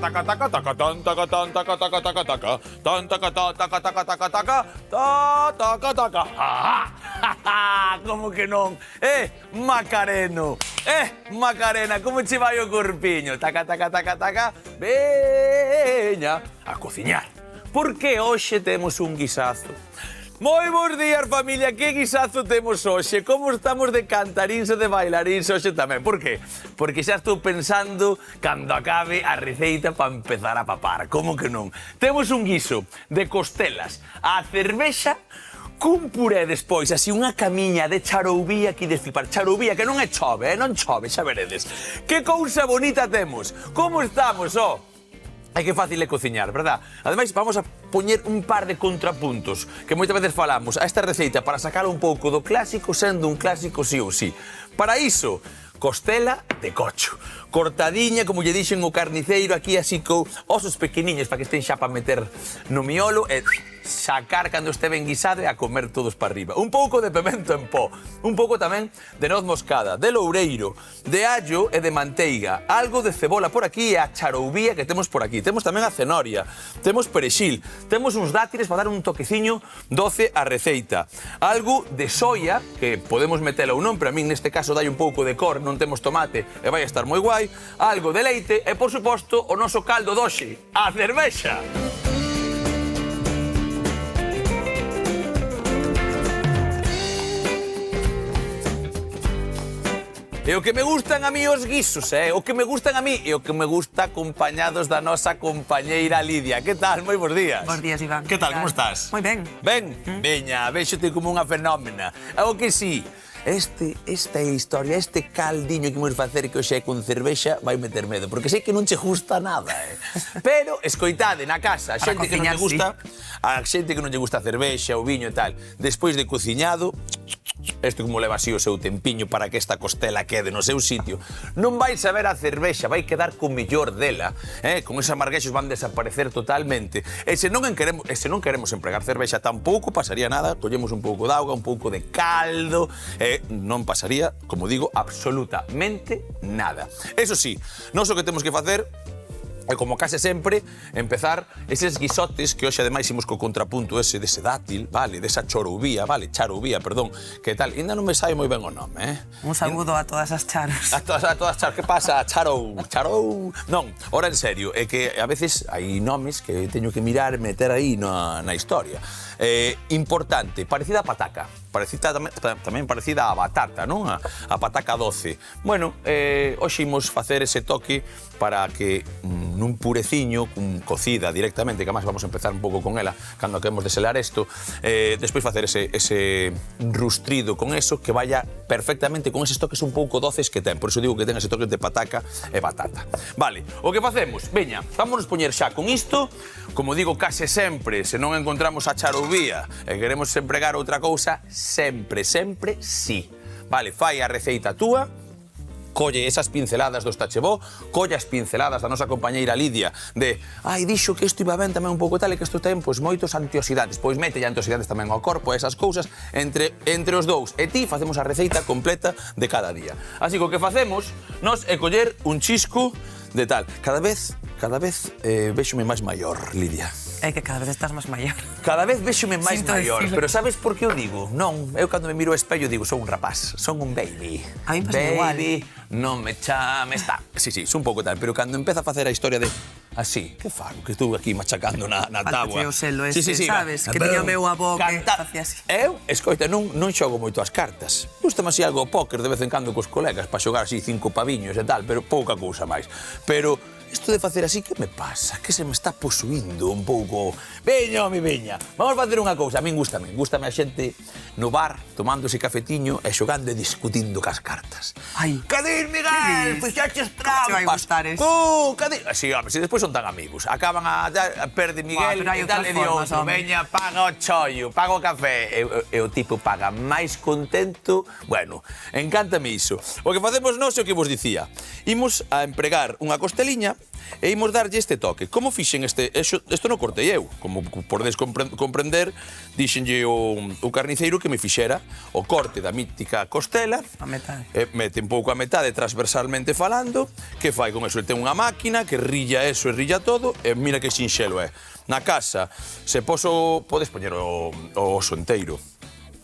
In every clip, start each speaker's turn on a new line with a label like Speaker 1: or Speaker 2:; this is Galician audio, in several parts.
Speaker 1: taca, taca, taca, tan, taca, tan, taca, taca, taca, taca, tan, taca, ta, taca, taca, taca, taca, ta, taca, taca. Como que non? Macareno. Macarena, como che vai o corpiño? Taca, taca, taca, taca. Veña a cociñar. Porque hoxe temos un guisazo. Moi bons días, familia, que guisazo temos hoxe? Como estamos de cantaríns e de bailaríns hoxe tamén? Por qué? Porque xa estou pensando cando acabe a receita para empezar a papar. Como que non? Temos un guiso de costelas a cervexa cun puré despois, así unha camiña de charoubía aquí de flipar. Charoubía, que non é chove, non chove, xa veredes. Que cousa bonita temos. Como estamos, É que fácil é cociñar, verdad? Ademais, vamos a poñer un par de contrapuntos que moitas veces falamos a esta receita para sacar un pouco do clásico sendo un clásico sí ou sí. Para iso, costela de cocho. Cortadiña, como lle dixen o carniceiro, aquí así co osos pequeniños para que estén xa para meter no miolo e sacar cando este ben guisado e a comer todos para arriba. Un pouco de pemento en pó, un pouco tamén de noz moscada, de loureiro, de allo e de manteiga, algo de cebola por aquí e a charoubía que temos por aquí. Temos tamén a cenoria, temos perexil, temos uns dátiles para dar un toqueciño doce á receita. Algo de soia, que podemos metela ou non, pero a min neste caso dai un pouco de cor, non temos tomate e vai estar moi guai. Algo de leite e, por suposto, o noso caldo doxe, a cervexa. E o que me gustan a mí os guisos, o que me gustan a mí e o que me gusta acompañados da nosa compañeira Lidia. Que tal? Moi bons días.
Speaker 2: Bons días, Iván.
Speaker 1: Que tal? Como estás?
Speaker 2: Moi ben.
Speaker 1: Ben? Veña, véxote como unha fenómena. O que sí, esta historia, este caldiño que imos facer que hoxe é con cervexa vai meter medo, porque sei que non che gusta nada, Pero, escoitade, na casa, a xente que non lle gusta, a xente que non lle gusta a cervexa, o viño e tal, despois de cociñado, isto como leva así o seu tempiño para que esta costela quede no seu sitio, non vai saber a cervexa, vai quedar co mellor dela, con esos amarguexos van desaparecer totalmente. E se non queremos empregar cervexa, tampouco pasaría nada, collemos un pouco de auga, un pouco de caldo, non pasaría, como digo, absolutamente nada. Eso sí, nós o que temos que facer e como case sempre, empezar eses guisotes que hoxe ademais imos co contrapunto ese dese dátil, vale, desa choroubía, vale, charoubía, perdón, que tal, ainda non me sabe moi ben o nome,
Speaker 2: Un saúdo a todas as charos.
Speaker 1: A todas as charos, que pasa? Charou. Non, ora en serio, é que a veces hai nomes que teño que mirar, meter aí na historia. Importante, parecida a pataca, tamén parecida a batata, non? A pataca doce. Bueno, hoxe imos facer ese toque para que nun pureciño, cocida directamente, que además vamos a empezar un pouco con ela, cando acabemos de selar isto, despois facer ese rustrido con eso que vaya perfectamente con eses toques un pouco doces que ten. Por iso digo que ten ese toque de pataca e batata. Vale, o que facemos? Veña, vámonos poñer xa con isto. Como digo, case sempre, se non encontramos a charoubía e queremos empregar outra cousa, sempre sí. Vale, fai a receita túa, colle esas pinceladas do Stachebó, colle as pinceladas da nosa compañeira Lidia de dixo que isto iba ben tamén un pouco tal e que isto ten moitos antioxidantes, pois mete antioxidantes tamén ao corpo, esas cousas, entre os dous e ti facemos a receita completa de cada día. Así que o que facemos nós é coller un chisco de tal. Cada vez véxome máis maior, Lidia.
Speaker 2: É que cada vez estás máis maior.
Speaker 1: Cada vez véxome máis maior,
Speaker 2: decirlo.
Speaker 1: pero sabes por que o digo? Non, eu cando me miro ao espello digo, son un rapaz, son un baby.
Speaker 2: A mí pasa igual.
Speaker 1: Baby, non me chames, tal. Sí, son un pouco tal, pero cando empeza a facer a historia de así, que fago? Que estou aquí machacando na tábua.
Speaker 2: Falta o selo ese, sabes? Que tiña o meu avó que facía así.
Speaker 1: Eu, escoita, non xogo moito as cartas. Gústame así algo póker de vez en cando cos colegas para xogar así 5 paviños e tal, pero pouca cousa máis. Pero isto de facer así, que me pasa? Que se me está posuindo un pouco. Veña, vamos a facer unha cousa. A min gústame a xente no bar tomando ese cafetiño e xogando e discutindo cas cartas. Cadir, Miguel, pois xa che trampas.
Speaker 2: Como te vai gustar eso?
Speaker 1: Cadir. Sí, home, se despois son tan amigos. Acaban a perde Miguel e tal, e di outro, veña, paga o chollo, paga o café. E o tipo paga máis contento. Bueno, encántame iso. O que facemos nós é o que vos dicía. Imos a empregar unha costeliña e imos darlle este toque. Como fixen este... Isto non cortei eu. Como podedes comprender, dixenlle o carniceiro que me fixera o corte da mítica costela.
Speaker 2: A metade.
Speaker 1: Mete un pouco a metade transversalmente falando. Que fai con eso? Ele ten unha máquina que rilla eso e rilla todo. E mira que sinxelo é. Na casa, se poso... Podes poñer o oso enteiro.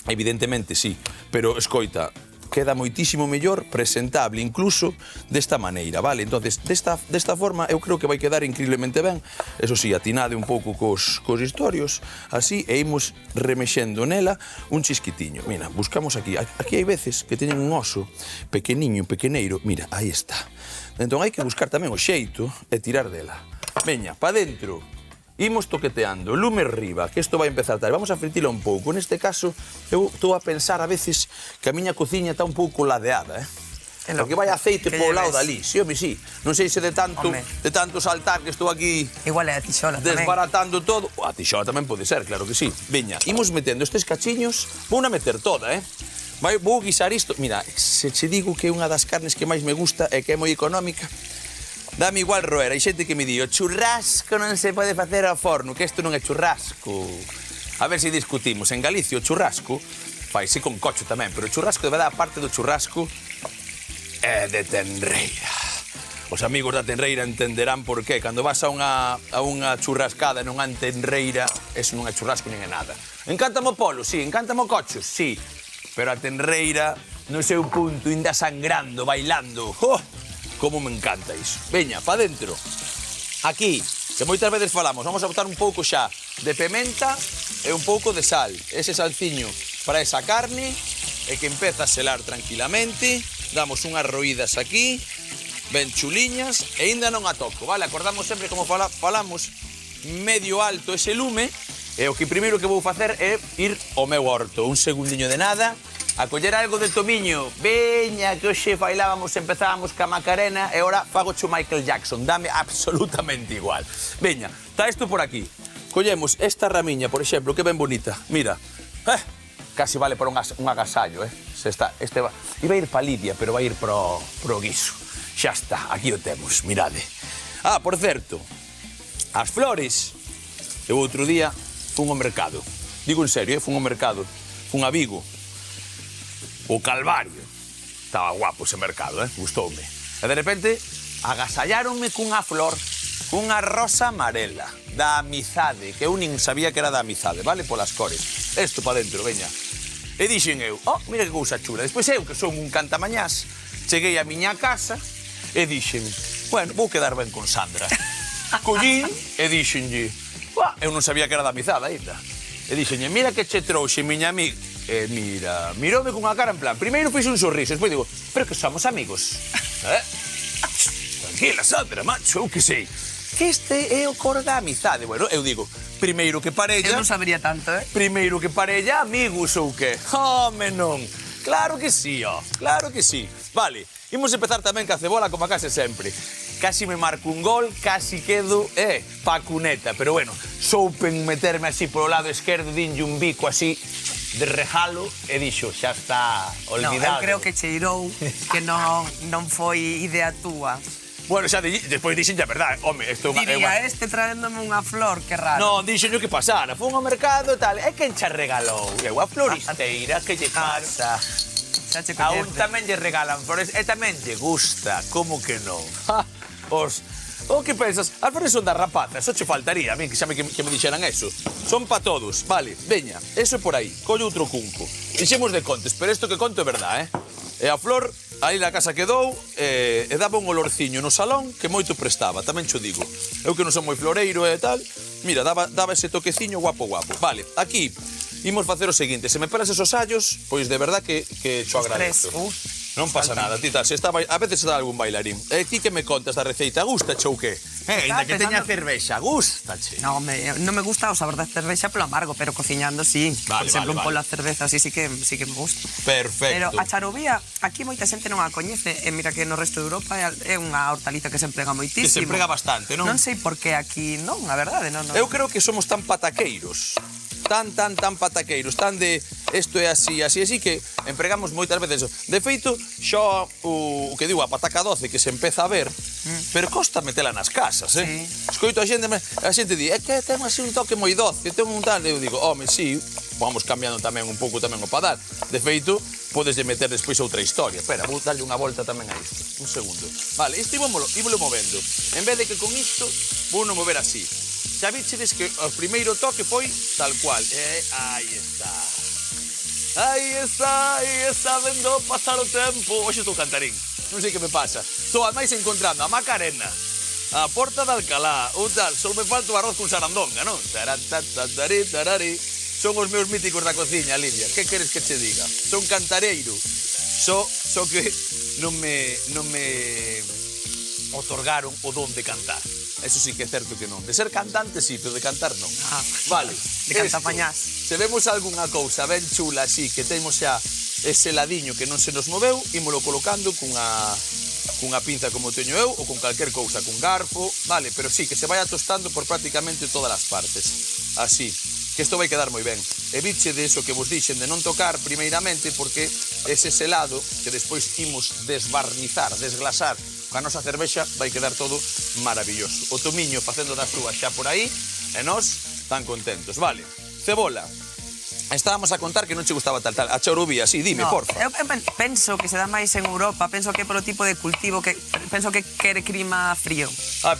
Speaker 1: Evidentemente, sí. Pero, escoita, queda moitísimo mellor, presentable, incluso desta maneira, vale? Entonces, desta forma, eu creo que vai quedar increíblemente ben. Eso sí, atinade un pouco cos historios, así, e imos remexendo nela un chisquitiño. Mira, buscamos aquí. Aquí hai veces que teñen un oso pequeniño, pequeneiro. Mira, aí está. Entón, hai que buscar tamén o xeito e tirar dela. Veña, pa dentro. Imos toqueteando, lume riba, que isto vai empezar tal. Vamos a fritila un pouco. Neste caso, eu estou a pensar a veces que a miña cociña está un pouco ladeada, Porque vai aceite polo lado dali, sí, home, sí. Non sei se de tanto saltar que estou aquí...
Speaker 2: Igual é a tixola tamén.
Speaker 1: Desbaratando todo. A tixola tamén pode ser, claro que sí. Veña, imos metendo estes cachiños, vou na meter toda, Vou guisar isto. Mira, se che digo que é unha das carnes que máis me gusta e que é moi económica, dame igual roer, hai xente que me di o churrasco non se pode facer ao forno, que isto non é churrasco. A ver se discutimos. En Galicia o churrasco faise con cocho tamén, pero o churrasco de verdade, a parte do churrasco, é de tenreira. Os amigos da tenreira entenderán por qué. Cando vas a unha churrascada non hai tenreira, eso non é churrasco nin é nada. Encántame o polo, sí, encántame o cocho, sí, pero a tenreira no seu punto, inda sangrando, bailando. Como me encanta iso. Veña, pa dentro. Aquí, que moitas veces falamos, vamos a botar un pouco xa de pimenta e un pouco de sal. Ese salciño para esa carne e que empeza a selar tranquilamente. Damos unhas roídas aquí, ben chuliñas, e ainda non a toco, vale? Acordamos sempre como falamos, medio alto ese lume, e o que primeiro que vou facer é ir ao meu horto. Un segundiño de nada, a coller algo de tomiño. Veña, que hoxe empezábamos ca Macarena e ora fago cho Michael Jackson. Dame absolutamente igual. Veña, está isto por aquí. Collemos esta ramiña, por exemplo, que ben bonita. Mira, casi vale para un agasallo, Iba a ir pa Lidia, pero vai ir pro guiso. Xa está, aquí o temos, mirade. Ah, por certo, as flores, eu outro día fun ao mercado. Digo en serio, fun ao mercado. Fun a Vigo. O Calvario. Estaba guapo ese mercado, gustoume. E de repente, agasalláronme cunha flor, cunha rosa amarela, da amizade, que eu nin sabía que era da amizade, vale? Polas cores. Esto pa dentro, veña. E dixen eu, mira que cousa chula. Despois eu, que son un cantamañás, cheguei a miña casa e dixen, bueno, vou quedar ben con Sandra. Collín e dixenlle, eu non sabía que era da amizade ainda. E dixenlle, mira que che trouxe, miña amiga. E mira, miroume cunha cara en plan, primeiro fixe un sorriso, despois digo, pero que somos amigos. Tranquila, Sandra, macho, eu que sei. Que este é o cor da amizade. Bueno, eu digo, primeiro que parella...
Speaker 2: Eu non sabería tanto,
Speaker 1: Primeiro que parella, amigos ou que? Home, non. Claro que sí, claro que sí. Vale, imos empezar tamén ca cebola como a case sempre. Casi me marco un gol, casi quedo, pa cuneta. Pero bueno, soupen meterme así polo lado esquerdo, dinlle un bico así de regalo e dixo, xa está olvidado.
Speaker 2: Non, eu creo que cheirou que non foi idea túa.
Speaker 1: Bueno, xa despois dixen a verdade, home, isto
Speaker 2: diría, traéndome unha flor, que raro.
Speaker 1: Non, dixen yo que pasara, fun ao mercado e tal, e quen xa regalou? Eu a floristeira, que lle pasa? A un tamén lle regalan flores e tamén lle gusta, como que non? O que pensas? As flores son das rapazas, eso che faltaría, a mí que xa me dixeran eso. Son pa todos, vale, veña, eso é por aí, collo outro cunco. Dixemos de contes, pero isto que conto é verdade, E a flor, aí na casa quedou, e daba un olorciño no salón que moito prestaba, tamén cho digo. Eu que non son moi floreiro e tal, mira, daba ese toqueciño guapo. Vale, aquí imos facer o seguinte, se me pelas esos allos, pois de verdad que cho agradezo. Non pasa nada, tita, a veces se dá algún bailarín. E ti que me contas da receita, gustache ou que? Ainda que teña cervexa, gustache?
Speaker 2: Non me gusta o sabor da cervexa polo amargo, pero cociñando sí. Por exemplo, un polo a cerveza así sí que me gusta.
Speaker 1: Perfecto.
Speaker 2: Pero a charovía, aquí moita xente non a coñece, e mira que no resto de Europa é unha hortaliza que se emprega moitísimo.
Speaker 1: Que se emprega bastante, non?
Speaker 2: Non sei por que aquí non, a verdade, non.
Speaker 1: Eu creo que somos tan pataqueiros tan pataqueiros, tan de isto é así, que empregamos moitas veces eso. De feito, xo o que digo, a pataca doce que se empeza a ver, pero costa metela nas casas, Escoito a xente di, é que ten así un toque moi doce, ten un tal, eu digo, home, sí, vamos cambiando tamén un pouco tamén o padar. De feito, podes meter despois outra historia. Espera, vou darlle unha volta tamén a isto. Un segundo. Vale, isto íbolo movendo. En vez de que con isto, vou non mover así. Xa vichedes que o primeiro toque foi tal cual. Aí está vendo pasar o tempo. Hoxe estou cantarín, non sei que me pasa. Estou ademais encontrando a Macarena, a Porta de Alcalá, ou tal, só me falta o arroz con sarandonga, non? Tarari. Son os meus míticos da cociña, Lidia. Que queres que te diga? Son cantareiro. Só que non me otorgaron o don de cantar. Eso sí que é certo que non. De ser cantante, sí, pero de cantar non. Vale.
Speaker 2: De cantar pañás.
Speaker 1: Se vemos algunha cousa ben chula así, que temos xa ese ladiño que non se nos moveu, ímolo colocando cunha pinza como teño eu, ou con calquer cousa, cun garfo, vale, pero sí, que se vaya tostando por prácticamente todas as partes. Así, que isto vai quedar moi ben. Evite de eso que vos dixen de non tocar primeiramente, porque ese selado que despois imos desbarnizar, desglasar, a nosa cervexa vai quedar todo maravilloso. O tomiño facendo das súas xa por aí e nós tan contentos. Vale, cebola. Estábamos a contar que non che gustaba tal. A chourubía, sí, dime, porfa.
Speaker 2: Eu penso que se dá máis en Europa, penso que é polo tipo de cultivo, que penso que quere clima frío.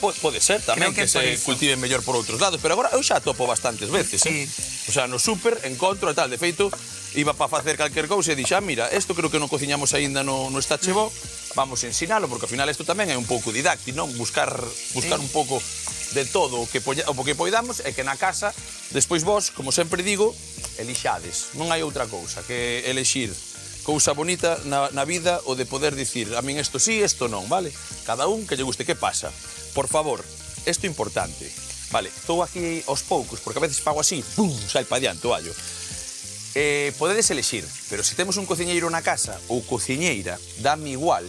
Speaker 1: Pode ser tamén que se cultive mellor por outros lados, pero agora eu xa topo bastantes veces, O sea, no súper, encontro e tal. De feito, iba para facer calquer cousa e dixa, mira, isto creo que non cociñamos aínda no Estachebó, vamos a ensinalo, porque ao final isto tamén é un pouco didáctico, non? Buscar un pouco de todo o que poidamos e que na casa, despois vos, como sempre digo, elixades. Non hai outra cousa que elexir cousa bonita na vida o de poder dicir, a min isto sí, isto non, vale? Cada un que lle guste. Que pasa? Por favor, isto é importante. Vale, estou aquí aos poucos, porque a veces fago así, pum, sai pa diante o allo. Podedes elexir, pero se temos un cociñeiro na casa ou cociñeira, dame igual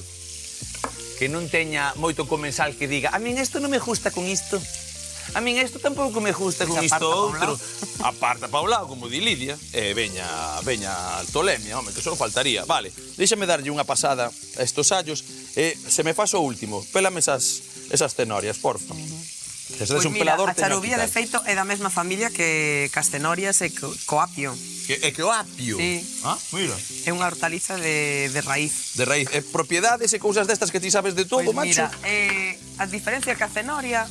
Speaker 1: que non teña moito comensal que diga, a min isto non me gusta con isto, a min isto tampouco me gusta con isto outro. Aparta pa un lado, como di Lidia, e veña tolemia, home, que só faltaría. Vale, déxame darlle unha pasada a estos allos, se me faz o último, pélame esas cenorias, porfa.
Speaker 2: Pois mira, a charubía de feito é da mesma familia que castenorias e coapio.
Speaker 1: É coapio?
Speaker 2: Sí.
Speaker 1: Mira.
Speaker 2: É unha hortaliza de raíz.
Speaker 1: De raíz. Propiedades e cousas destas que ti sabes de todo, macho?
Speaker 2: Mira, a diferencia que a cenoria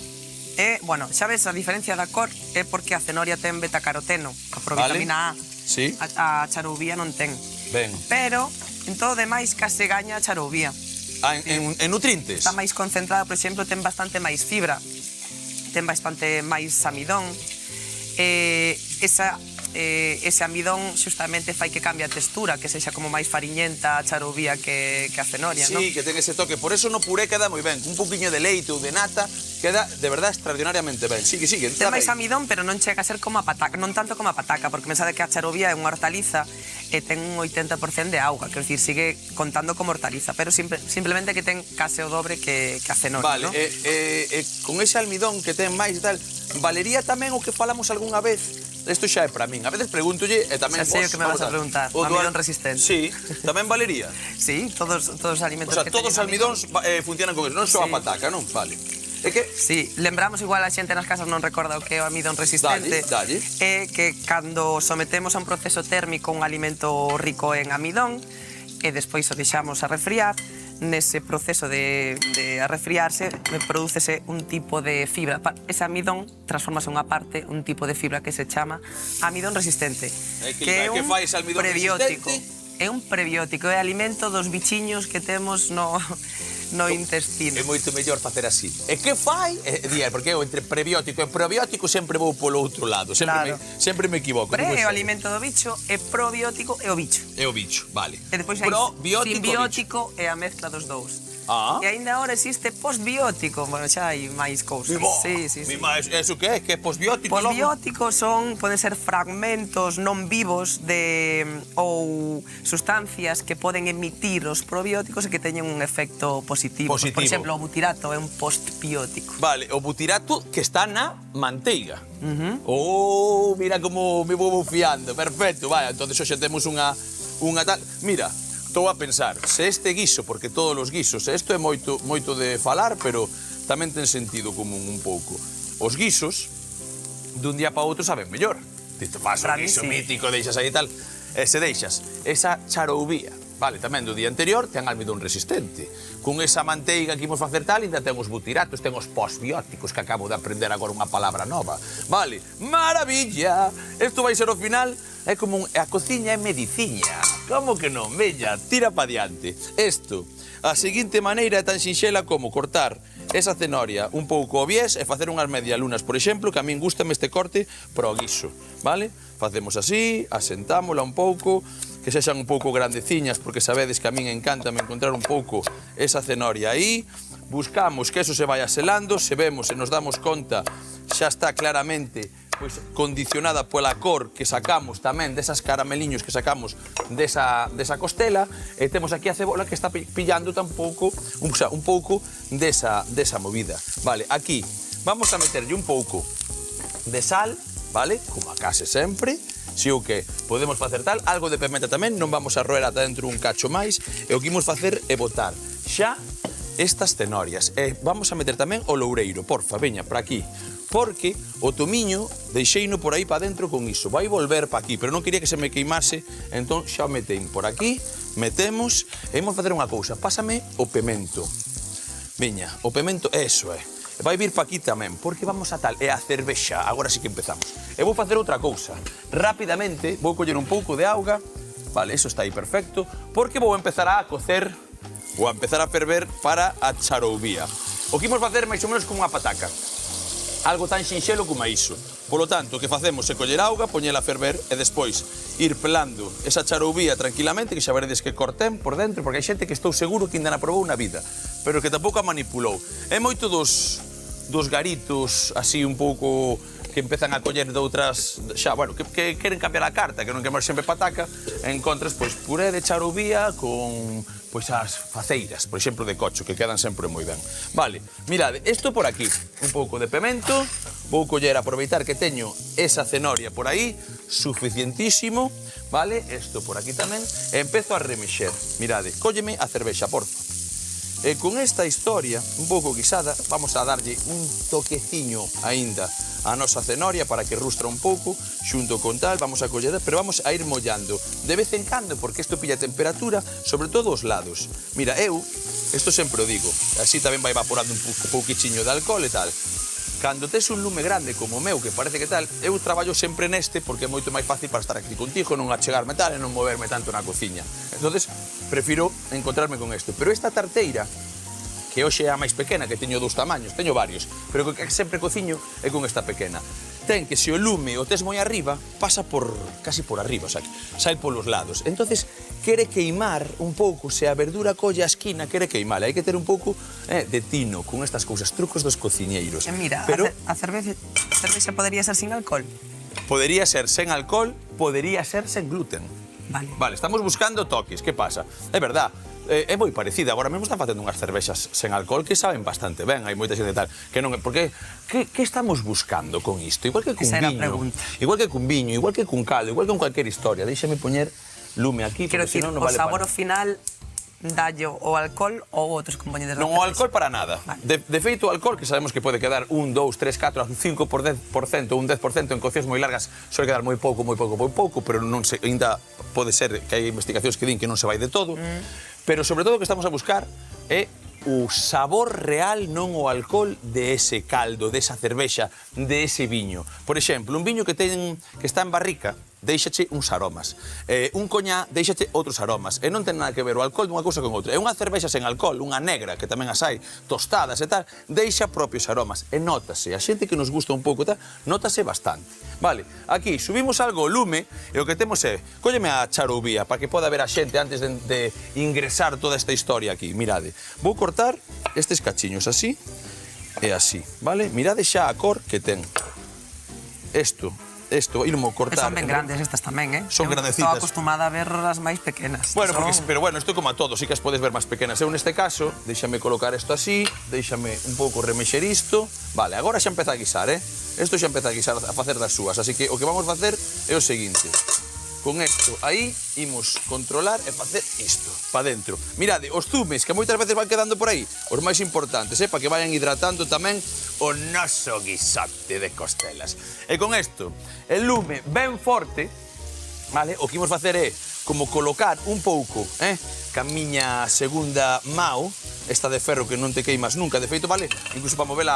Speaker 2: é, bueno, sabes, a diferencia da cor é porque a cenoria ten betacaroteno, a provitamina A.
Speaker 1: Sí.
Speaker 2: A charubía non ten.
Speaker 1: Ben.
Speaker 2: Pero, en todo demais, case gaña a charubía.
Speaker 1: En nutrientes?
Speaker 2: Está máis concentrada, por exemplo, ten bastante máis fibra, ten bastante máis amidón. Ese amidón xustamente fai que cambie a textura, que sexa como máis fariñenta a charubía que a cenoria, non?
Speaker 1: Sí, que ten ese toque. Por eso no puré queda moi ben. Un poquinho de leite ou de nata queda, de verdad, extraordinariamente ben. Sigue.
Speaker 2: Ten máis amidón, pero non chega a ser como a pataca. Non tanto como a pataca, porque pensade que a charubía é unha hortaliza e ten un 80% de auga. Quero dicir, sigue contando como hortaliza, pero simplemente que ten case o dobre que a cenoria, non?
Speaker 1: Vale, con ese almidón que ten máis e tal, valería tamén o que falamos algunha vez? Isto xa é para min. A veces pregúntolle e tamén vos...
Speaker 2: Xa sei o que me vas a preguntar. O almidón resistente.
Speaker 1: Sí, tamén valería.
Speaker 2: Sí, todos os alimentos que
Speaker 1: teñen. O sea, todos os almidóns funcionan con eso, non só a pataca, non? Vale. É que...
Speaker 2: Sí, lembramos igual a xente nas casas non recorda o que é o almidón resistente.
Speaker 1: Dalle.
Speaker 2: É que cando sometemos a un proceso térmico un alimento rico en amidón e despois o deixamos a refriar, nese proceso de arrefriarse prodúcese un tipo de fibra. Ese amidón transformase unha parte, un tipo de fibra que se chama amidón resistente, que é un prebiótico. É un prebiótico, é alimento dos bichiños que temos no intestino.
Speaker 1: É moito mellor facer así. E que fai? Porque eu entre prebiótico e probiótico sempre vou polo outro lado. Sempre me equivoco.
Speaker 2: Pre é o alimento do bicho e probiótico é o bicho.
Speaker 1: É o bicho, vale.
Speaker 2: E depois hai simbiótico é a mezcla dos dous.
Speaker 1: Ah.
Speaker 2: E aínda agora existe posbiótico. Bueno, xa hai máis cousas. Sí.
Speaker 1: Eso que é? Que é posbiótico?
Speaker 2: Posbióticos poden ser fragmentos non vivos ou sustancias que poden emitir os probióticos e que teñen un efecto positivo. Por exemplo, o butirato é un postbiótico.
Speaker 1: Vale, o butirato que está na manteiga. Oh, mira como me vou fiando. Perfecto, vaya, entonces hoxe temos unha tal... Mira, estou a pensar, se este guiso, porque todos os guisos, isto é moito de falar, pero tamén ten sentido común un pouco. Os guisos, dun día para outro, saben mellor. Ti te faz un guiso mítico, deixas aí e tal, e se deixas esa charoubía, vale, tamén do día anterior, ten almidón resistente. Con esa manteiga que imos facer tal, ainda ten os butiratos, ten os posbióticos, que acabo de aprender agora unha palabra nova. Vale, maravilla! Isto vai ser o final, é como a cociña é mediciña. Como que non? Veña, tira pa diante. Isto, a seguinte maneira é tan sinxela como cortar esa cenoria un pouco ao bies e facer unhas medialunas, por exemplo, que a min gustame este corte para o guiso, vale? Facemos así, asentámola un pouco, que sexan un pouco grandeciñas, porque sabedes que a min encántame encontrar un pouco esa cenoria aí, buscamos que eso se vaya selando, se vemos e nos damos conta, xa está claramente pois condicionada pola cor que sacamos tamén desas carameliños que sacamos desa costela, e temos aquí a cebola que está pillando tampouco, un pouco desa movida. Vale, aquí vamos a meterlle un pouco de sal, vale, como a case sempre, si o que podemos facer tal, algo de pimenta tamén, non vamos a roer ata dentro un cacho máis, e o que imos facer é botar xa estas cenorias. E vamos a meter tamén o loureiro, porfa, veña, para aquí, porque o tomiño deixeino por aí para dentro con iso, vai volver para aquí, pero non quería que se me queimase, entón xa o metei por aquí, metemos, e imos facer unha cousa, pásame o pemento. Veña, o pemento, eso é. Vai vir para aquí tamén, porque vamos a tal, e a cervexa, agora sí que empezamos. E vou facer outra cousa, rapidamente vou coller un pouco de auga, vale, eso está aí perfecto, porque vou empezar a cocer, ou a empezar a ferver para a charoubía. O que imos facer máis ou menos como unha pataca, algo tan sinxelo como iso. Polo tanto, o que facemos é coller auga, poñela a ferver e despois ir pelando esa charoubía tranquilamente, que xa veredes que corten por dentro, porque hai xente que estou seguro que ainda na probou na vida, pero que tampouco a manipulou. É moito dos garitos así un pouco que empezan a coller de outras, xa, bueno, que queren cambiar a carta, que non quemer sempre pataca, encontras, pois, puré de charoubía con, pois, as faceiras, por exemplo, de cocho, que quedan sempre moi ben. Vale, mirade, isto por aquí, un pouco de pemento, vou coller, aproveitar que teño esa cenoria por aí, suficientísimo, vale, isto por aquí tamén, e empezo a remexer. Mirade, cólleme a cervexa, porfa. E con esta historia, un pouco guisada, vamos a darlle un toqueciño aínda a nosa cenoria para que rustra un pouco, xunto con tal, vamos a coller, pero vamos a ir mollando de vez en cando, porque isto pilla temperatura, sobre todo os lados. Mira, eu, isto sempre o digo, así tamén vai evaporando un pouquichiño de alcohol e tal. Cando tes un lume grande como o meu, que parece que tal, eu traballo sempre neste porque é moito máis fácil para estar aquí contigo, non achegarme tal e non moverme tanto na cociña. Entonces, prefiro encontrarme con isto. Pero esta tarteira, que hoxe é a máis pequena, que teño dous tamaños, teño varios, pero que sempre cociño é con esta pequena. Ten que se o lume o tes moi arriba, pasa por casi por arriba, o sea, sai polos lados. Entonces, quere queimar un pouco, se a verdura colle a esquina, quere queimar. Hai que ter un pouco de tino con estas cousas, trucos dos cociñeiros.
Speaker 2: Mira,
Speaker 1: pero
Speaker 2: a cervexa podería ser sin alcohol?
Speaker 1: Podería ser sen alcohol, podería ser sen gluten.
Speaker 2: Vale,
Speaker 1: estamos buscando toques, que pasa? É verdad, é moi parecida. Agora mesmo están facendo unhas cervexas sen alcohol que saben bastante ben, hai moita xente tal, que non é, porque que estamos buscando con isto? Igual que cun viño, igual que cun viño, igual que cun caldo, igual que con cualquier historia. Déixame poñer lume aquí,
Speaker 2: porque
Speaker 1: senón non
Speaker 2: vale.
Speaker 1: vale
Speaker 2: O sabor
Speaker 1: para
Speaker 2: ao final dallo o alcohol ou outros componentes da
Speaker 1: non o alcohol para nada.
Speaker 2: Vale.
Speaker 1: De feito, o alcohol, que sabemos que pode quedar 1, 2, 3, 4, 5%, un 10% en coccións moi largas, suele quedar moi pouco, pero non se, ainda pode ser que hai investigacións que din que non se vai de todo. Pero sobre todo o que estamos a buscar é o sabor real, non o alcohol de ese caldo, de esa cervexa, de ese viño. Por exemplo, un viño que está en barrica, deixache uns aromas. Un coñá deixache outros aromas. E non ten nada que ver o alcohol dunha cousa con outra. E unha cervexa sen alcohol, unha negra, que tamén as hai, tostadas e tal, deixa propios aromas. E nótase, a xente que nos gusta un pouco, tal, nótase bastante. Vale, aquí subimos algo o lume e o que temos é, cólleme a charoubía para que poda ver a xente antes de ingresar toda esta historia aquí. Mirade, vou cortar estes cachiños así e así, vale? Mirade xa a cor que ten. Isto, irmo cortar.
Speaker 2: Son ben grandes estas tamén,
Speaker 1: Son grandecitas.
Speaker 2: Estou acostumada a ver as máis pequenas.
Speaker 1: Bueno, pero bueno, isto é como a todos, sí que as podes ver máis pequenas. Eu neste caso, déxame colocar isto así, déxame un pouco remexer isto. Vale, agora xa empeza a guisar, Isto xa empeza a guisar, a facer das súas, así que o que vamos a facer é o seguinte. Con isto aí, imos controlar e facer isto, pa dentro. Mirade, os zumes que moitas veces van quedando por aí, os máis importantes, para que vayan hidratando tamén o noso guisote de costelas. E con isto, el lume ben forte, vale? O que imos facer é como colocar un pouco, ca miña segunda mao, esta de ferro que non te queimas nunca, de feito, vale? Incluso para mover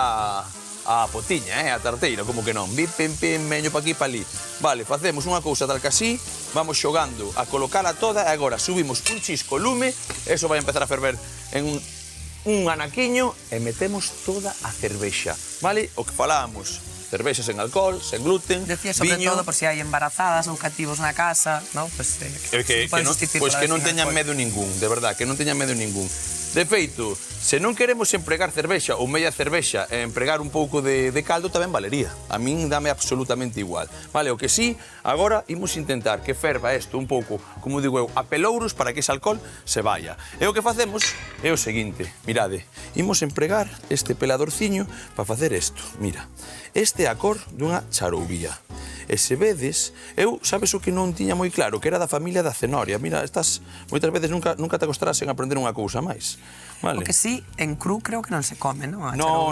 Speaker 1: a potiña, a tarteira, como que non. Bim, pim, pim, meño pa aquí, pa ali. Vale, facemos unha cousa tal que así, vamos xogando a colocala toda e agora subimos un chisco lume, eso vai empezar a ferver en un anaquiño e metemos toda a cervexa, vale? O que falábamos, cervexa sen alcohol, sen gluten,
Speaker 2: decía sobre
Speaker 1: viño.
Speaker 2: todo por si hai embarazadas ou cativos na casa, ¿no? Pues,
Speaker 1: que non teñan medo ningún, de verdad, que non teñan medo ningún. De feito, se non queremos empregar cervexa ou media cervexa e empregar un pouco de caldo, tamén valería. A min dame absolutamente igual. Vale, o que sí, agora imos intentar que ferva isto un pouco, como digo eu, a pelouros para que ese alcohol se vaya. E o que facemos é o seguinte, mirade, imos empregar este peladorciño para facer isto. Mira, este é a cor dunha charoubía. E se vedes, eu, sabes o que non tiña moi claro, que era da familia da cenoria. Mira, estas moitas veces nunca te acostarás en aprender unha cousa máis. Vale.
Speaker 2: O que sí, en cru creo que non se come, non?
Speaker 1: No,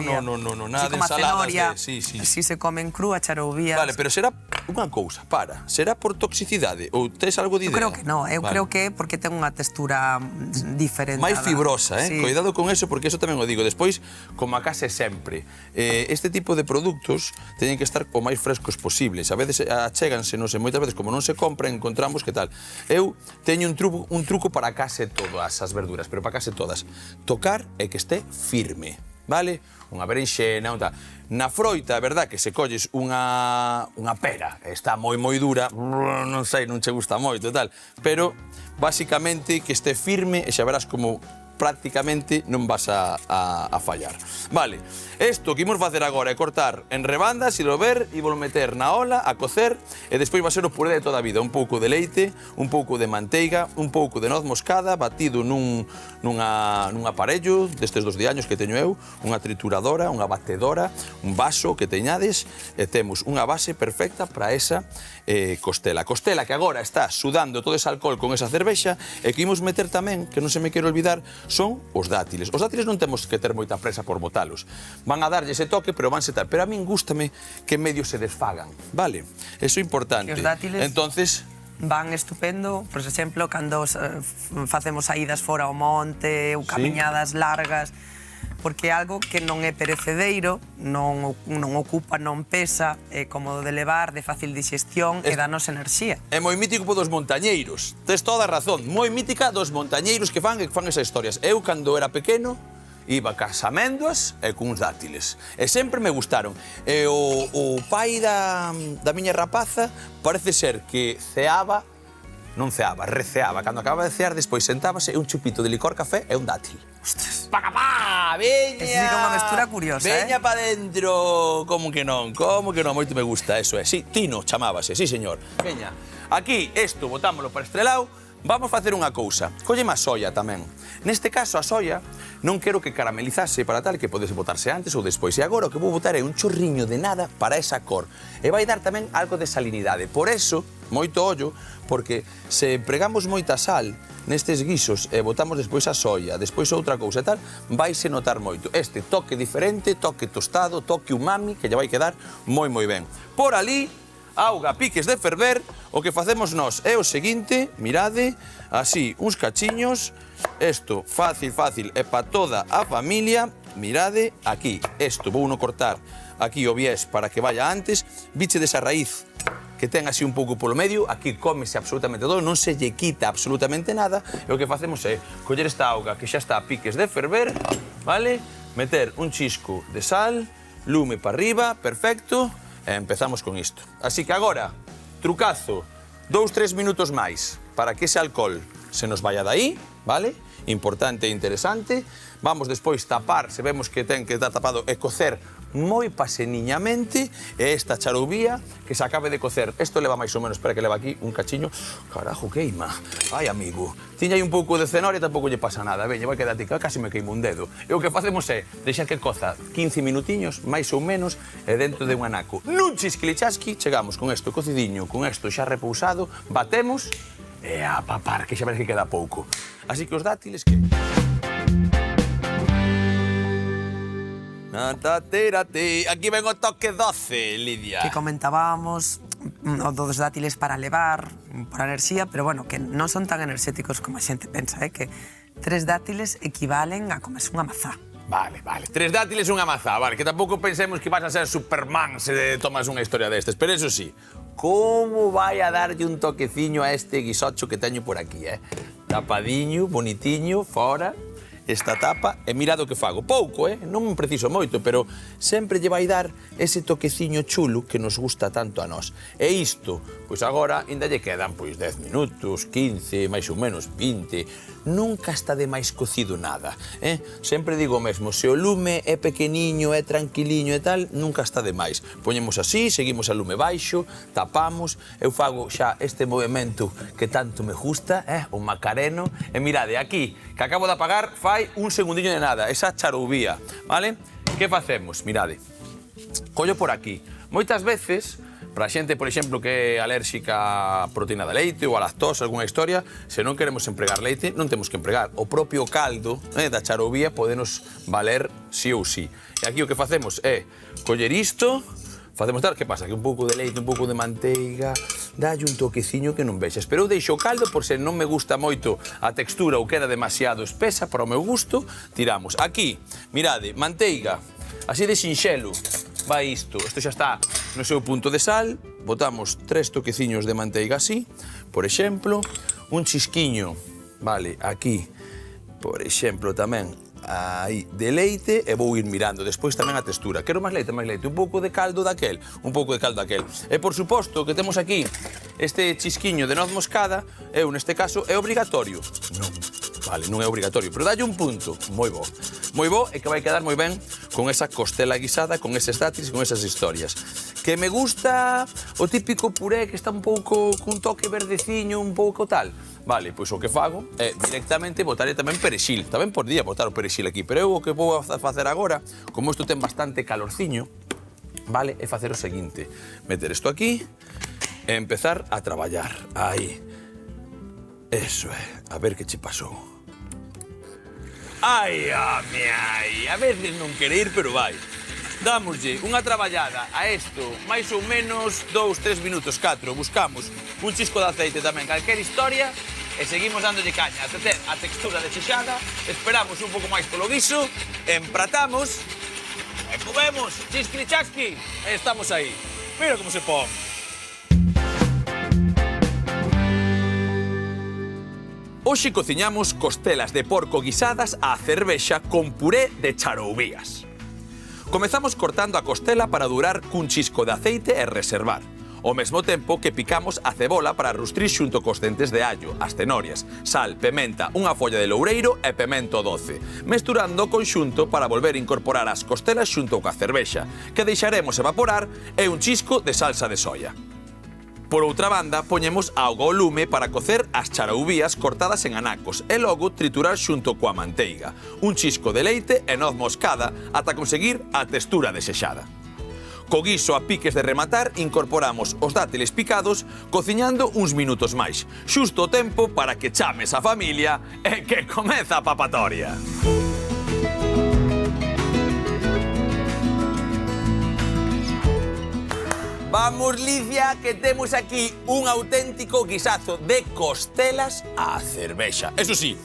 Speaker 1: nada de ensaladas de... Sí.
Speaker 2: Si se come en cru a charoubía.
Speaker 1: Vale, pero será unha cousa, será por toxicidade ou tes algo de idea?
Speaker 2: Eu creo que non, creo que é porque ten unha textura diferente.
Speaker 1: Máis fibrosa, Sí. Cuidado con eso, porque eso tamén o digo. Despois, como a case sempre, este tipo de produtos teñen que estar o máis frescos posibles. A veces achéganse, non sei, moitas veces como non se compra, encontramos que tal. Eu teño un truco para case todas as verduras, pero para case todas. Tocar e que este firme, vale? Unha berenxena, un tal. Na froita, é verdad que se colles unha pera, está moi dura, non sei, non che gusta moito e tal, pero basicamente que este firme e xa verás como prácticamente non vas a fallar. Vale, isto que imos facer agora é cortar en rebandas, irlo ver, e vou meter na ola a cocer, e despois va ser o puré de toda a vida, un pouco de leite, un pouco de manteiga, un pouco de noz moscada, batido nun aparello destes 2 diaños que teño eu, unha trituradora, unha batedora, un vaso que teñades, e temos unha base perfecta para esa costela. A costela que agora está sudando todo ese alcohol con esa cervexa, e que imos meter tamén, que non se me quero olvidar, son os dátiles. Os dátiles non temos que ter moita presa por botalos. Van a darlle ese toque, pero vanse tal. Pero a min gústame que medio se desfagan, vale? Eso é importante.
Speaker 2: E os dátiles...
Speaker 1: Entonces...
Speaker 2: van estupendo, por exemplo, cando facemos saídas fora ao monte ou camiñadas largas, porque é algo que non é perecedereiro, non ocupa, non pesa, é cómodo de levar, de fácil digestión e danos enerxía.
Speaker 1: É moi mítico dos montañeiros. Tes toda a razón. Moi mítica dos montañeiros que fan esas historias. Eu, cando era pequeno, iba cas améndoas e cuns dátiles. E sempre me gustaron. E o pai da miña rapaza parece ser que receaba. Cando acababa de cear, despois sentábase e un chupito de licor café e un dátil.
Speaker 2: Ostras.
Speaker 1: Pacapá, veña!
Speaker 2: Esa sí que é unha mestura curiosa,
Speaker 1: Veña pa dentro. Como que non, moito me gusta, eso é. Sí, Tino chamábase, sí, señor. Veña, aquí, isto, botámoslo para este lado. Vamos facer unha cousa. Colleme a soia tamén. Neste caso, a soia non quero que caramelizase para tal que podese botarse antes ou despois. E agora o que vou botar é un chorriño de nada para esa cor. E vai dar tamén algo de salinidade. Por eso, moito ollo, porque se empregamos moita sal nestes guisos e botamos despois a soia, despois outra cousa e tal, vaise notar moito. Este toque diferente, toque tostado, toque umami, que lle vai quedar moi ben. Por ali, auga, piques de ferver, o que facemos nós é o seguinte, mirade, así, uns cachiños, isto, fácil, é pa toda a familia, mirade, aquí, isto, vou no cortar aquí o viés para que vaya antes, biche desa raíz que ten así un pouco polo medio, aquí cómese absolutamente todo, non se lle quita absolutamente nada, e o que facemos é coller esta auga que xa está a piques de ferver, vale? Meter un chisco de sal, lume para arriba, perfecto, e empezamos con isto. Así que agora, trucazo, 2-3 minutos máis para que ese alcohol se nos vaya dai, vale? Importante e interesante. Vamos despois tapar, se vemos que ten que estar tapado, e cocer moi paseniñamente, e esta charoubía que se acabe de cocer. Isto leva máis ou menos, espera que leva aquí un cachiño. Carajo, queima. Ai, amigo. Tiña aí un pouco de cenoria, tampouco lle pasa nada. Veña, vai quedar tica, casi me queimo un dedo. E o que facemos é deixar que coza 15 minutiños, máis ou menos, e dentro de un anaco. Nun chisquilichasqui, chegamos con isto cocidinho, con isto xa repousado, batemos, e a papar, que xa veres que queda pouco. Así que os dátiles que... Aquí ven o toque 12, Lidia.
Speaker 2: Que comentábamos o dos dátiles para levar, para enerxía, pero bueno, que non son tan enerxéticos como a xente pensa, que 3 dátiles equivalen a comerse unha mazá.
Speaker 1: Vale, vale. 3 dátiles unha mazá, vale. Que tampouco pensemos que vas a ser Superman se tomas unha historia destes. Pero eso sí, como vai a darlle un toqueciño a este guisocho que teño por aquí, Tapadiño, bonitiño, fora... esta tapa, e mirad o que fago. Pouco, non preciso moito, pero sempre lle vai dar ese toqueciño chulo que nos gusta tanto a nós. E isto, pois agora, ainda lle quedan pois 10 minutos, 15, máis ou menos 20. Nunca está de máis cocido nada, Sempre digo o mesmo, se o lume é pequeniño, é tranquiliño e tal, nunca está de máis. Poñemos así, seguimos a lume baixo, tapamos, eu fago xa este movimento que tanto me gusta, o macareno, e mirade, aquí, que acabo de apagar, fai un segundiño de nada, esa charoubía, vale? Que facemos? Mirade, collo por aquí. Moitas veces, para a xente, por exemplo, que é alérxica a proteína de leite ou a lactosa, algunha historia, se non queremos empregar leite, non temos que empregar. O propio caldo da charoubía podenos valer sí ou sí. E aquí o que facemos é coller isto, facemos tal, que pasa? Que un pouco de leite, un pouco de manteiga, dalle un toqueciño que non vexas. Pero eu deixo o caldo por se non me gusta moito a textura ou queda demasiado espesa para o meu gusto, tiramos. Aquí, mirade, manteiga, así de sinxelo, vai isto. Isto xa está no seu punto de sal, botamos 3 toqueciños de manteiga así, por exemplo, un chisquiño, vale, aquí, por exemplo, tamén, aí, de leite, e vou ir mirando despois tamén a textura. Quero máis leite, un pouco de caldo daquel, un pouco de caldo daquel. E, por suposto, que temos aquí este chisquiño de noz moscada, eu, neste caso, é obrigatorio. Non, vale, non é obrigatorio, pero dalle un punto, moi bo. Moi bo e que vai quedar moi ben con esa costela guisada, con eses dátiles, con esas historias. Que me gusta o típico puré que está un pouco cun toque verdeciño, un pouco tal. Vale, pois o que fago é directamente botarle tamén perexil. Tamén podría botar o perexil aquí, pero eu o que vou facer agora, como isto ten bastante calorciño, vale, é facer o seguinte. Meter isto aquí e empezar a traballar. Aí. Eso é. A ver que che pasou. Ai, home, ai. A veces non quere ir, pero vai. Dámoslle unha traballada a isto, máis ou menos 2-3 minutos, 4. Buscamos un chisco de aceite tamén, calquer historia, e seguimos dándolle caña até ter a textura desexada, esperamos un pouco máis polo guiso, empratamos, e comemos, chisquilichasqui, e estamos aí. Mira como se pon. Hoxe cociñamos costelas de porco guisadas á cervexa con puré de charoubías. Comezamos cortando a costela para durar cun chisco de aceite e reservar. Ao mesmo tempo que picamos a cebola para rustrir xunto cos dentes de allo, as cenorias, sal, pementa, unha folla de loureiro e pemento doce, mesturando o conxunto para volver a incorporar as costelas xunto coa cervexa, que deixaremos evaporar e un chisco de salsa de soia. Por outra banda, poñemos auga ao lume para cocer as charoubías cortadas en anacos e logo triturar xunto coa manteiga, un chisco de leite e noz moscada ata conseguir a textura desexada. Co guiso a piques de rematar, incorporamos os dátiles picados cociñando uns minutos máis, xusto o tempo para que chames a familia e que comeza a papatoria. Vamos, Lidia, que temos aquí un auténtico guisazo de costelas á cervexa. Eso sí,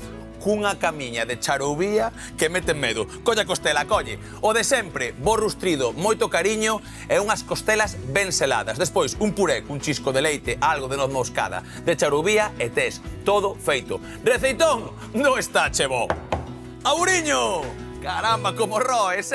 Speaker 1: cunha camiña de charoubía que mete medo. Colla costela, colle. O de sempre, bo rustrido, moito cariño e unhas costelas ben seladas. Despois, un puré cun chisco de leite, algo de noz moscada, de charoubía e tés. Todo feito. Receitón, non está che bo. Auriño! Caramba, como roes,